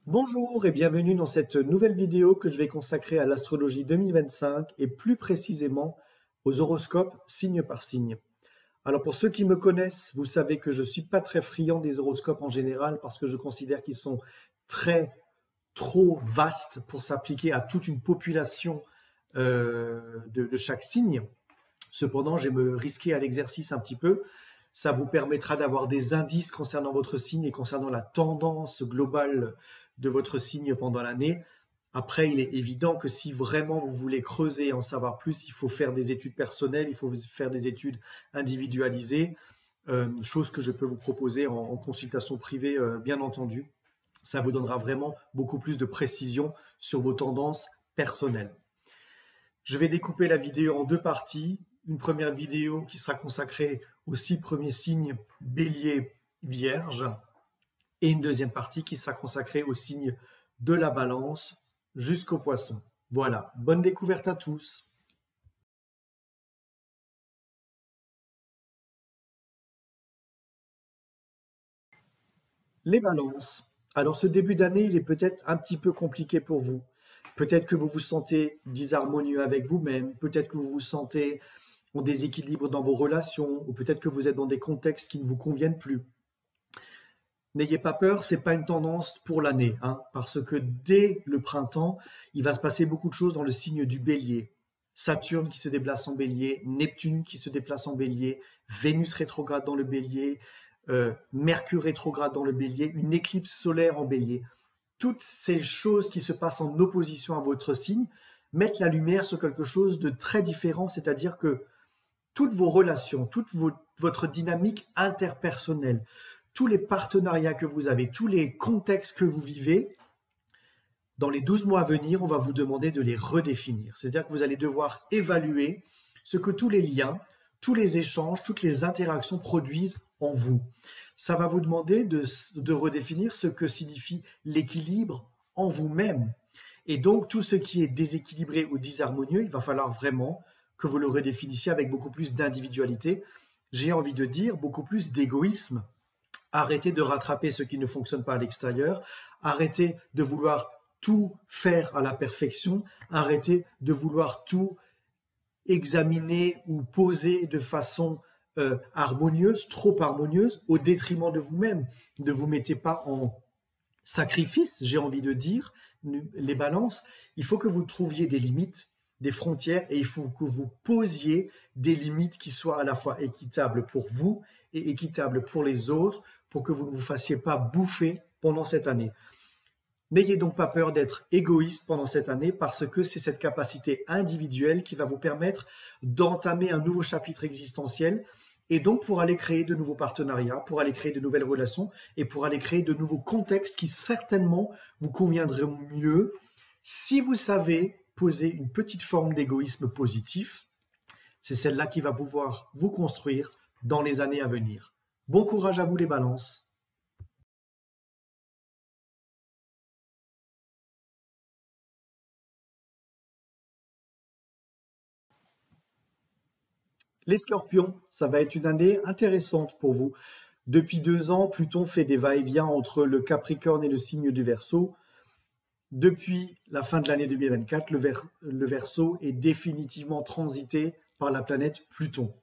Bonjour et bienvenue dans cette nouvelle vidéo que je vais consacrer à l'astrologie 2025 et plus précisément aux horoscopes signe par signe. Alors pour ceux qui me connaissent, vous savez que je ne suis pas très friand des horoscopes en général parce que je considère qu'ils sont trop vastes pour s'appliquer à toute une population de chaque signe. Cependant, je vais me risquer à l'exercice un petit peu. Ça vous permettra d'avoir des indices concernant votre signe et concernant la tendance globale de votre signe pendant l'année. Après, il est évident que si vraiment vous voulez creuser et en savoir plus, il faut faire des études personnelles, il faut faire des études individualisées, chose que je peux vous proposer en consultation privée, bien entendu. Ça vous donnera vraiment beaucoup plus de précision sur vos tendances personnelles. Je vais découper la vidéo en deux parties. Une première vidéo qui sera consacrée aux 6 premiers signes Bélier, Vierge, et une deuxième partie qui sera consacrée aux signes de la Balance jusqu'au Poisson. Voilà, bonne découverte à tous. Les Balances. Alors ce début d'année, il est peut-être un petit peu compliqué pour vous. Peut-être que vous vous sentez disharmonieux avec vous-même, peut-être que vous vous sentez en déséquilibre dans vos relations, ou peut-être que vous êtes dans des contextes qui ne vous conviennent plus. N'ayez pas peur, c'est pas une tendance pour l'année, parce que dès le printemps, il va se passer beaucoup de choses dans le signe du Bélier. Saturne qui se déplace en Bélier, Neptune qui se déplace en Bélier, Vénus rétrograde dans le Bélier, Mercure rétrograde dans le Bélier, une éclipse solaire en Bélier. Toutes ces choses qui se passent en opposition à votre signe mettent la lumière sur quelque chose de très différent, c'est-à-dire que toutes vos relations, toute votre dynamique interpersonnelle, tous les partenariats que vous avez, tous les contextes que vous vivez, dans les 12 mois à venir, on va vous demander de les redéfinir. C'est-à-dire que vous allez devoir évaluer ce que tous les liens, tous les échanges, toutes les interactions produisent en vous. Ça va vous demander de redéfinir ce que signifie l'équilibre en vous-même. Et donc, tout ce qui est déséquilibré ou disharmonieux, il va falloir vraiment que vous le redéfinissiez avec beaucoup plus d'individualité. J'ai envie de dire beaucoup plus d'égoïsme. Arrêtez de rattraper ce qui ne fonctionne pas à l'extérieur. Arrêtez de vouloir tout faire à la perfection. Arrêtez de vouloir tout examiner ou poser de façon harmonieuse, trop harmonieuse, au détriment de vous-même. Ne vous mettez pas en sacrifice, j'ai envie de dire, les balances. Il faut que vous trouviez des limites, des frontières, et il faut que vous posiez des limites qui soient à la fois équitables pour vous et équitables pour les autres, pour que vous ne vous fassiez pas bouffer pendant cette année. N'ayez donc pas peur d'être égoïste pendant cette année parce que c'est cette capacité individuelle qui va vous permettre d'entamer un nouveau chapitre existentiel et donc pour aller créer de nouveaux partenariats, pour aller créer de nouvelles relations et pour aller créer de nouveaux contextes qui certainement vous conviendraient mieux si vous savez poser une petite forme d'égoïsme positif. C'est celle-là qui va pouvoir vous construire dans les années à venir. Bon courage à vous les balances. Les Scorpions, ça va être une année intéressante pour vous. Depuis 2 ans, Pluton fait des va-et-vient entre le Capricorne et le signe du Verseau. Depuis la fin de l'année 2024, le Verseau est définitivement transité par la planète Pluton.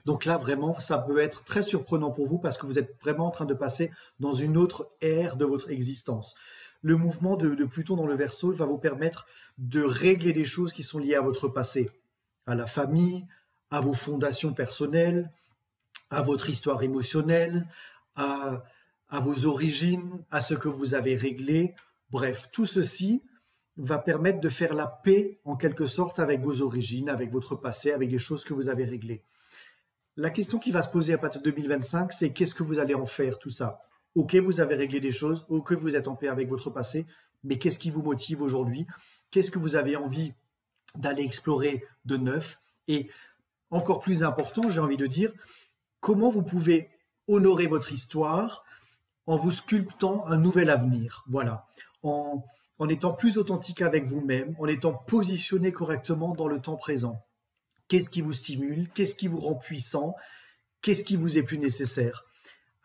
Donc là, vraiment, ça peut être très surprenant pour vous parce que vous êtes vraiment en train de passer dans une autre ère de votre existence. Le mouvement de Pluton dans le Verseau va vous permettre de régler des choses qui sont liées à votre passé, à la famille, à vos fondations personnelles, à votre histoire émotionnelle, à vos origines, à ce que vous avez réglé. Bref, tout ceci va permettre de faire la paix en quelque sorte avec vos origines, avec votre passé, avec les choses que vous avez réglées. La question qui va se poser à partir de 2025, c'est qu'est-ce que vous allez en faire tout ça? Ok, vous avez réglé des choses, ok, vous êtes en paix avec votre passé, mais qu'est-ce qui vous motive aujourd'hui? Qu'est-ce que vous avez envie d'aller explorer de neuf? Et encore plus important, j'ai envie de dire, comment vous pouvez honorer votre histoire en vous sculptant un nouvel avenir, voilà, en étant plus authentique avec vous-même, en étant positionné correctement dans le temps présent. Qu'est-ce qui vous stimule? Qu'est-ce qui vous rend puissant? Qu'est-ce qui vous est plus nécessaire?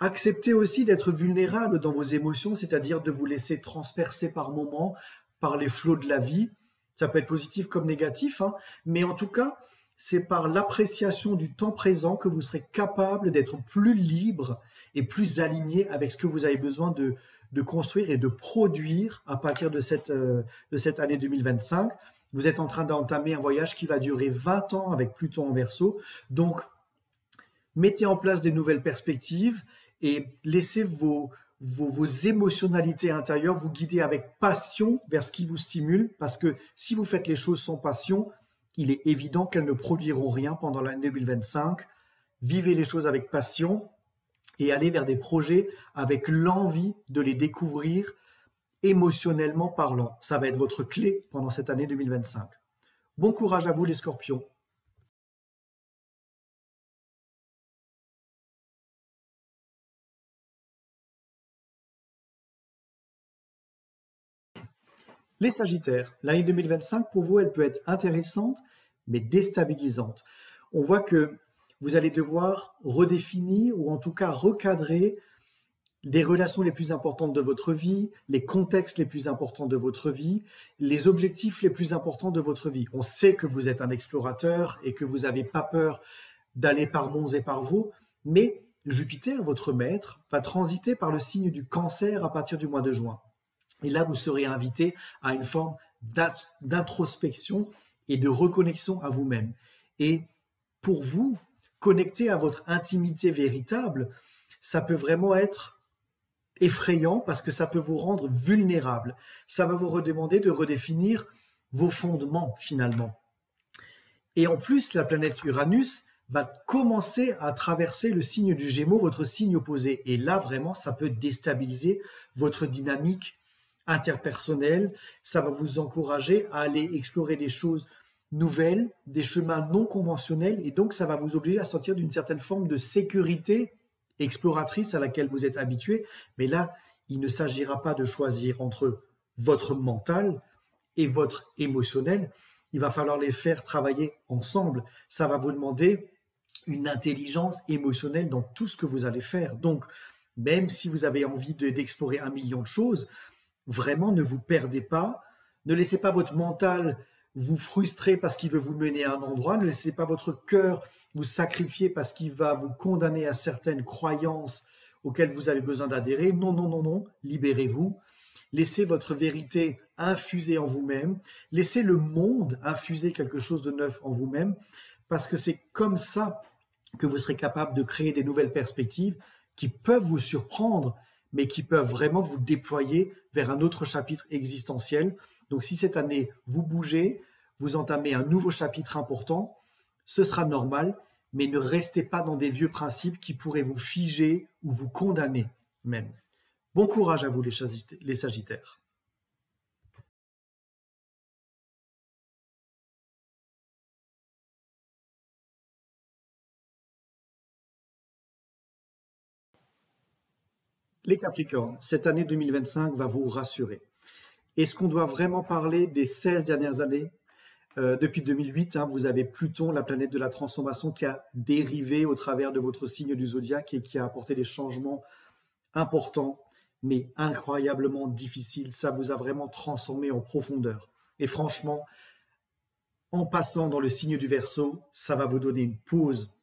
Acceptez aussi d'être vulnérable dans vos émotions, c'est-à-dire de vous laisser transpercer par moments par les flots de la vie. Ça peut être positif comme négatif, hein, mais en tout cas, c'est par l'appréciation du temps présent que vous serez capable d'être plus libre et plus aligné avec ce que vous avez besoin de construire et de produire à partir de cette année 2025. Vous êtes en train d'entamer un voyage qui va durer 20 ans avec Pluton en Verseau. Donc, mettez en place des nouvelles perspectives et laissez vos émotionnalités intérieures vous guider avec passion vers ce qui vous stimule, parce que si vous faites les choses sans passion, il est évident qu'elles ne produiront rien pendant l'année 2025. Vivez les choses avec passion et allez vers des projets avec l'envie de les découvrir émotionnellement parlant. Ça va être votre clé pendant cette année 2025. Bon courage à vous les Scorpions. Les Sagittaires, l'année 2025 pour vous, elle peut être intéressante, mais déstabilisante. On voit que vous allez devoir redéfinir ou en tout cas recadrer les relations les plus importantes de votre vie, les contextes les plus importants de votre vie, les objectifs les plus importants de votre vie. On sait que vous êtes un explorateur et que vous n'avez pas peur d'aller par monts et par vaux, mais Jupiter, votre maître, va transiter par le signe du Cancer à partir du mois de juin. Et là, vous serez invité à une forme d'introspection et de reconnexion à vous-même. Et pour vous, connecter à votre intimité véritable, ça peut vraiment être effrayant parce que ça peut vous rendre vulnérable. Ça va vous redemander de redéfinir vos fondements finalement. Et en plus, la planète Uranus va commencer à traverser le signe du Gémeaux, votre signe opposé. Et là, vraiment, ça peut déstabiliser votre dynamique interpersonnelle. Ça va vous encourager à aller explorer des choses nouvelles, des chemins non conventionnels. Et donc, ça va vous obliger à sortir d'une certaine forme de sécurité exploratrice à laquelle vous êtes habitué. Mais là, il ne s'agira pas de choisir entre votre mental et votre émotionnel. Il va falloir les faire travailler ensemble. Ça va vous demander une intelligence émotionnelle dans tout ce que vous allez faire. Donc, même si vous avez envie d'explorer 1 million de choses, vraiment ne vous perdez pas. Ne laissez pas votre mental vous frustrer parce qu'il veut vous mener à un endroit. Ne laissez pas votre cœur vous sacrifier parce qu'il va vous condamner à certaines croyances auxquelles vous avez besoin d'adhérer. Non, non, non, non. Libérez-vous. Laissez votre vérité infuser en vous-même. Laissez le monde infuser quelque chose de neuf en vous-même, parce que c'est comme ça que vous serez capable de créer des nouvelles perspectives qui peuvent vous surprendre, mais qui peuvent vraiment vous déployer vers un autre chapitre existentiel. Donc si cette année, vous bougez, vous entamez un nouveau chapitre important, ce sera normal, mais ne restez pas dans des vieux principes qui pourraient vous figer ou vous condamner même. Bon courage à vous les Sagittaires. Les Capricornes, cette année 2025 va vous rassurer. Est-ce qu'on doit vraiment parler des 16 dernières années? Depuis 2008, hein, vous avez Pluton, la planète de la transformation, qui a dérivé au travers de votre signe du zodiaque et qui a apporté des changements importants, mais incroyablement difficiles. Ça vous a vraiment transformé en profondeur. Et franchement, en passant dans le signe du Verseau, ça va vous donner une pause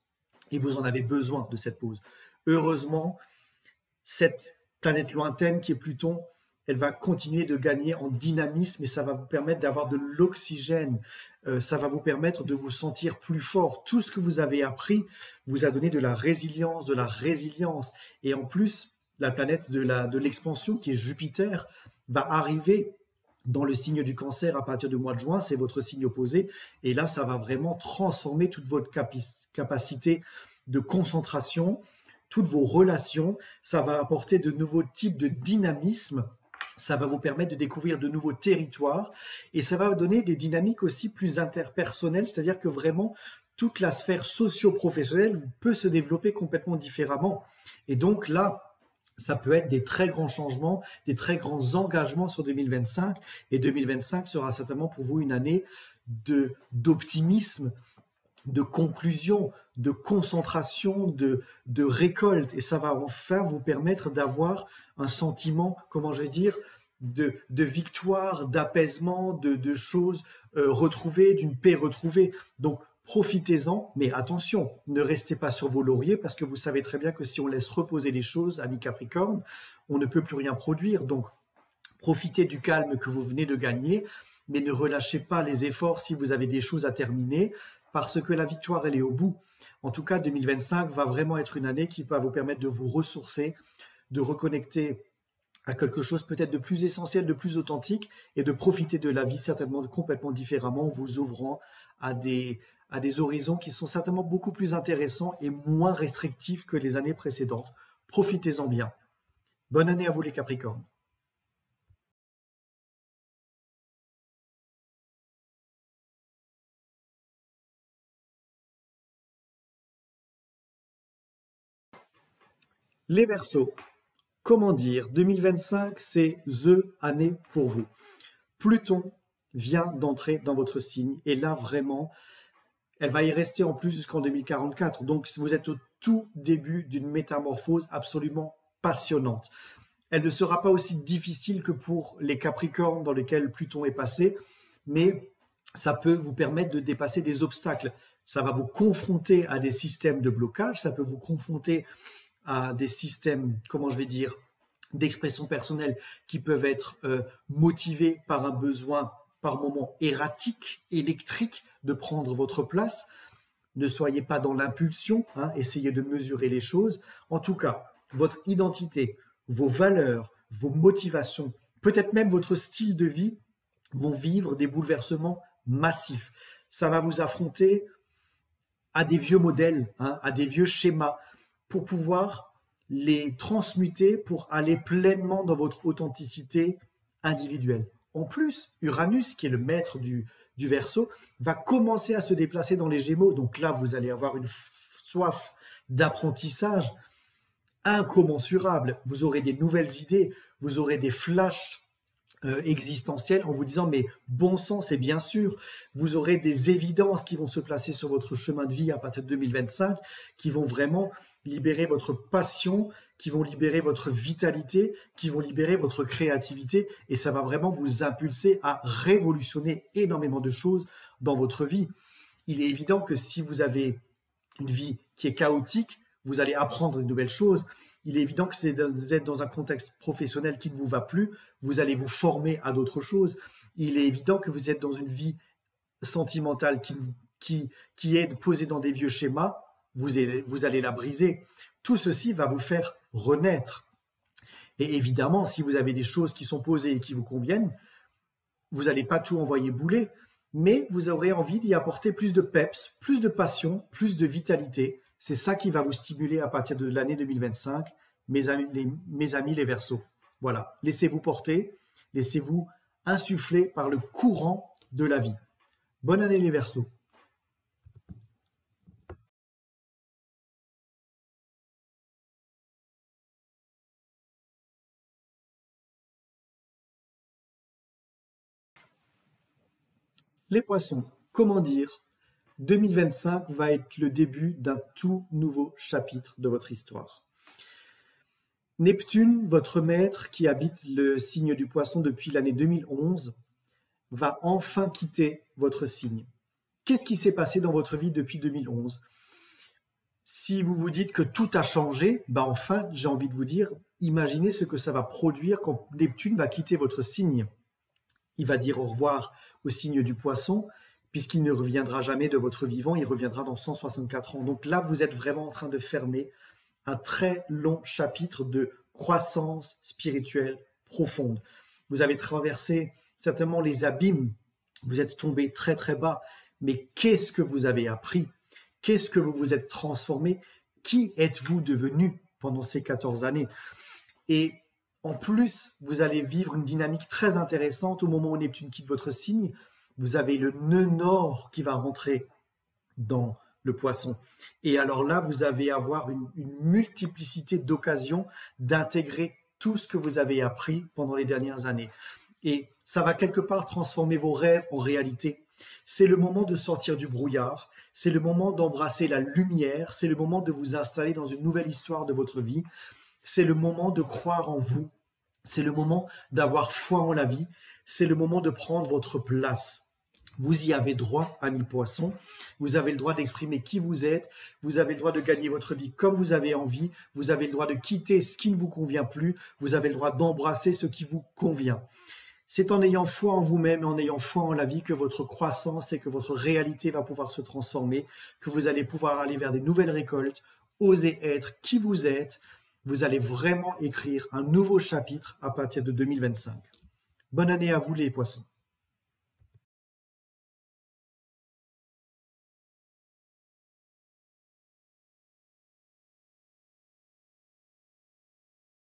et vous en avez besoin de cette pause. Heureusement, cette planète lointaine qui est Pluton, elle va continuer de gagner en dynamisme et ça va vous permettre d'avoir de l'oxygène. Ça va vous permettre de vous sentir plus fort. Tout ce que vous avez appris vous a donné de la résilience, de la résilience. Et en plus, la planète de l'expansion qui est Jupiter va arriver dans le signe du Cancer à partir du mois de juin. C'est votre signe opposé. Et là, ça va vraiment transformer toute votre capacité de concentration, toutes vos relations. Ça va apporter de nouveaux types de dynamisme. Ça va vous permettre de découvrir de nouveaux territoires et ça va vous donner des dynamiques aussi plus interpersonnelles, c'est-à-dire que vraiment toute la sphère socio-professionnelle peut se développer complètement différemment. Et donc là, ça peut être des très grands changements, des très grands engagements sur 2025 et 2025 sera certainement pour vous une année d'optimisme de conclusion, de concentration, de récolte. Et ça va enfin vous permettre d'avoir un sentiment, comment je vais dire, de victoire, d'apaisement, de choses retrouvées, d'une paix retrouvée. Donc, profitez-en, mais attention, ne restez pas sur vos lauriers parce que vous savez très bien que si on laisse reposer les choses, ami Capricorne, on ne peut plus rien produire. Donc, profitez du calme que vous venez de gagner, mais ne relâchez pas les efforts si vous avez des choses à terminer parce que la victoire, elle est au bout. En tout cas, 2025 va vraiment être une année qui va vous permettre de vous ressourcer, de reconnecter à quelque chose peut-être de plus essentiel, de plus authentique et de profiter de la vie certainement complètement différemment en vous ouvrant à des horizons qui sont certainement beaucoup plus intéressants et moins restrictifs que les années précédentes. Profitez-en bien. Bonne année à vous les Capricornes. Les Verseaux, comment dire, 2025, c'est THE année pour vous. Pluton vient d'entrer dans votre signe et là vraiment, elle va y rester en plus jusqu'en 2044. Donc vous êtes au tout début d'une métamorphose absolument passionnante. Elle ne sera pas aussi difficile que pour les Capricornes dans lesquels Pluton est passé, mais ça peut vous permettre de dépasser des obstacles. Ça va vous confronter à des systèmes de blocage, ça peut vous confronter à des systèmes, comment je vais dire, d'expression personnelle qui peuvent être motivés par un besoin par moment erratique, électrique, de prendre votre place. Ne soyez pas dans l'impulsion, hein, essayez de mesurer les choses. En tout cas, votre identité, vos valeurs, vos motivations, peut-être même votre style de vie vont vivre des bouleversements massifs. Ça va vous affronter à des vieux modèles, hein, à des vieux schémas, pour pouvoir les transmuter, pour aller pleinement dans votre authenticité individuelle. En plus, Uranus, qui est le maître du Verseau, va commencer à se déplacer dans les Gémeaux. Donc là, vous allez avoir une soif d'apprentissage incommensurable. Vous aurez des nouvelles idées, vous aurez des flashs existentiels en vous disant mais bon sang, c'est bien sûr. Vous aurez des évidences qui vont se placer sur votre chemin de vie à partir de 2025, qui vont vraiment libérer votre passion, qui vont libérer votre vitalité, qui vont libérer votre créativité, et ça va vraiment vous impulser à révolutionner énormément de choses dans votre vie. Il est évident que si vous avez une vie qui est chaotique, vous allez apprendre de nouvelles choses. Il est évident que si vous êtes dans un contexte professionnel qui ne vous va plus, vous allez vous former à d'autres choses. Il est évident que vous êtes dans une vie sentimentale qui est posée dans des vieux schémas, vous allez la briser. Tout ceci va vous faire renaître. Et évidemment, si vous avez des choses qui sont posées et qui vous conviennent, vous n'allez pas tout envoyer bouler, mais vous aurez envie d'y apporter plus de peps, plus de passion, plus de vitalité. C'est ça qui va vous stimuler à partir de l'année 2025, mes amis les Verseaux. Voilà, laissez-vous porter, laissez-vous insuffler par le courant de la vie. Bonne année les Verseaux. Les Poissons, comment dire, 2025 va être le début d'un tout nouveau chapitre de votre histoire. Neptune, votre maître qui habite le signe du Poisson depuis l'année 2011, va enfin quitter votre signe. Qu'est-ce qui s'est passé dans votre vie depuis 2011? Si vous vous dites que tout a changé, enfin, j'ai envie de vous dire, imaginez ce que ça va produire quand Neptune va quitter votre signe. Il va dire au revoir au signe du Poisson, puisqu'il ne reviendra jamais de votre vivant, il reviendra dans 164 ans. Donc là, vous êtes vraiment en train de fermer un très long chapitre de croissance spirituelle profonde. Vous avez traversé certainement les abîmes, vous êtes tombé très très bas, mais qu'est-ce que vous avez appris? Qu'est-ce que vous vous êtes transformé? Qui êtes-vous devenu pendant ces 14 années? Et en plus, vous allez vivre une dynamique très intéressante au moment où Neptune quitte votre signe. Vous avez le nœud nord qui va rentrer dans le Poisson. Et alors là, vous allez avoir une multiplicité d'occasions d'intégrer tout ce que vous avez appris pendant les dernières années. Et ça va quelque part transformer vos rêves en réalité. C'est le moment de sortir du brouillard, c'est le moment d'embrasser la lumière, c'est le moment de vous installer dans une nouvelle histoire de votre vie, c'est le moment de croire en vous, c'est le moment d'avoir foi en la vie, c'est le moment de prendre votre place. Vous y avez droit, ami poisson. Vous avez le droit d'exprimer qui vous êtes. Vous avez le droit de gagner votre vie comme vous avez envie. Vous avez le droit de quitter ce qui ne vous convient plus. Vous avez le droit d'embrasser ce qui vous convient. C'est en ayant foi en vous-même, en ayant foi en la vie que votre croissance et que votre réalité va pouvoir se transformer, que vous allez pouvoir aller vers des nouvelles récoltes, oser être qui vous êtes. Vous allez vraiment écrire un nouveau chapitre à partir de 2025. Bonne année à vous les poissons.